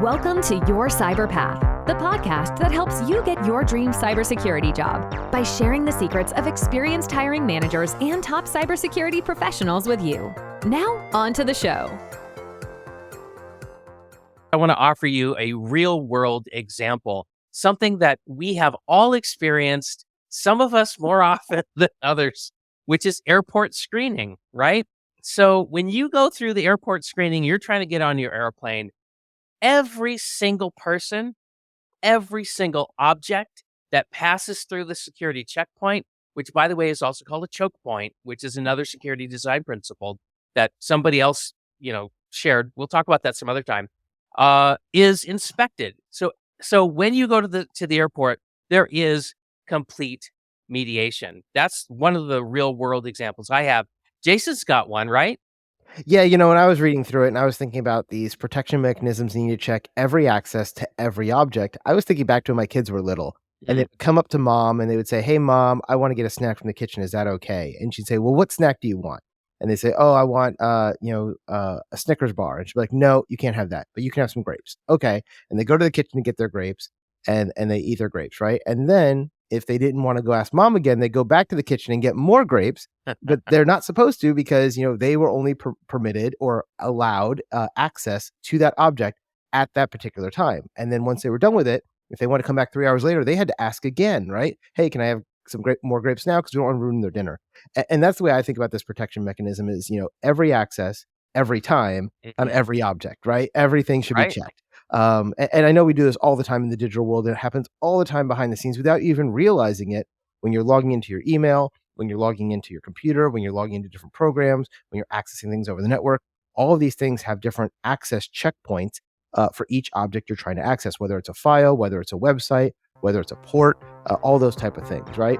Welcome to Your Cyber Path, the podcast that helps you get your dream cybersecurity job by sharing the secrets of experienced hiring managers and top cybersecurity professionals with you. Now, on to the show. I want to offer you a real-world example, something that we have all experienced, some of us more often than others, which is airport screening, right? So when you go through the airport screening, you're trying to get on your airplane. Every single person, every single object that passes through the security checkpoint, which by the way is also called a choke point, which is another security design principle that somebody else, shared. We'll talk about that some other time. Is inspected. So when you go to the airport, there is complete mediation. That's one of the real world examples I have. Jason's got one, right? Yeah, when I was reading through it and I was thinking about these protection mechanisms needing to check every access to every object, I was thinking back to when my kids were little and they'd come up to mom and they would say, "Hey, mom, I want to get a snack from the kitchen. Is that okay?" And she'd say, "Well, what snack do you want?" And they say, "Oh, I want, a Snickers bar." And she'd be like, "No, you can't have that, but you can have some grapes." Okay. And they go to the kitchen to get their grapes and they eat their grapes, right? And then if they didn't want to go ask mom again, they go back to the kitchen and get more grapes, but they're not supposed to because, they were only permitted or allowed access to that object at that particular time. And then once they were done with it, if they want to come back 3 hours later, they had to ask again, right? "Hey, can I have some more grapes now? Because we don't want to ruin their dinner." And that's the way I think about this protection mechanism is, every access, every time on every object, right? Everything should be checked. And I know we do this all the time in the digital world. And it happens all the time behind the scenes without even realizing it. When you're logging into your email, when you're logging into your computer, when you're logging into different programs, when you're accessing things over the network, all of these things have different access checkpoints for each object you're trying to access, whether it's a file, whether it's a website, whether it's a port, all those type of things, right?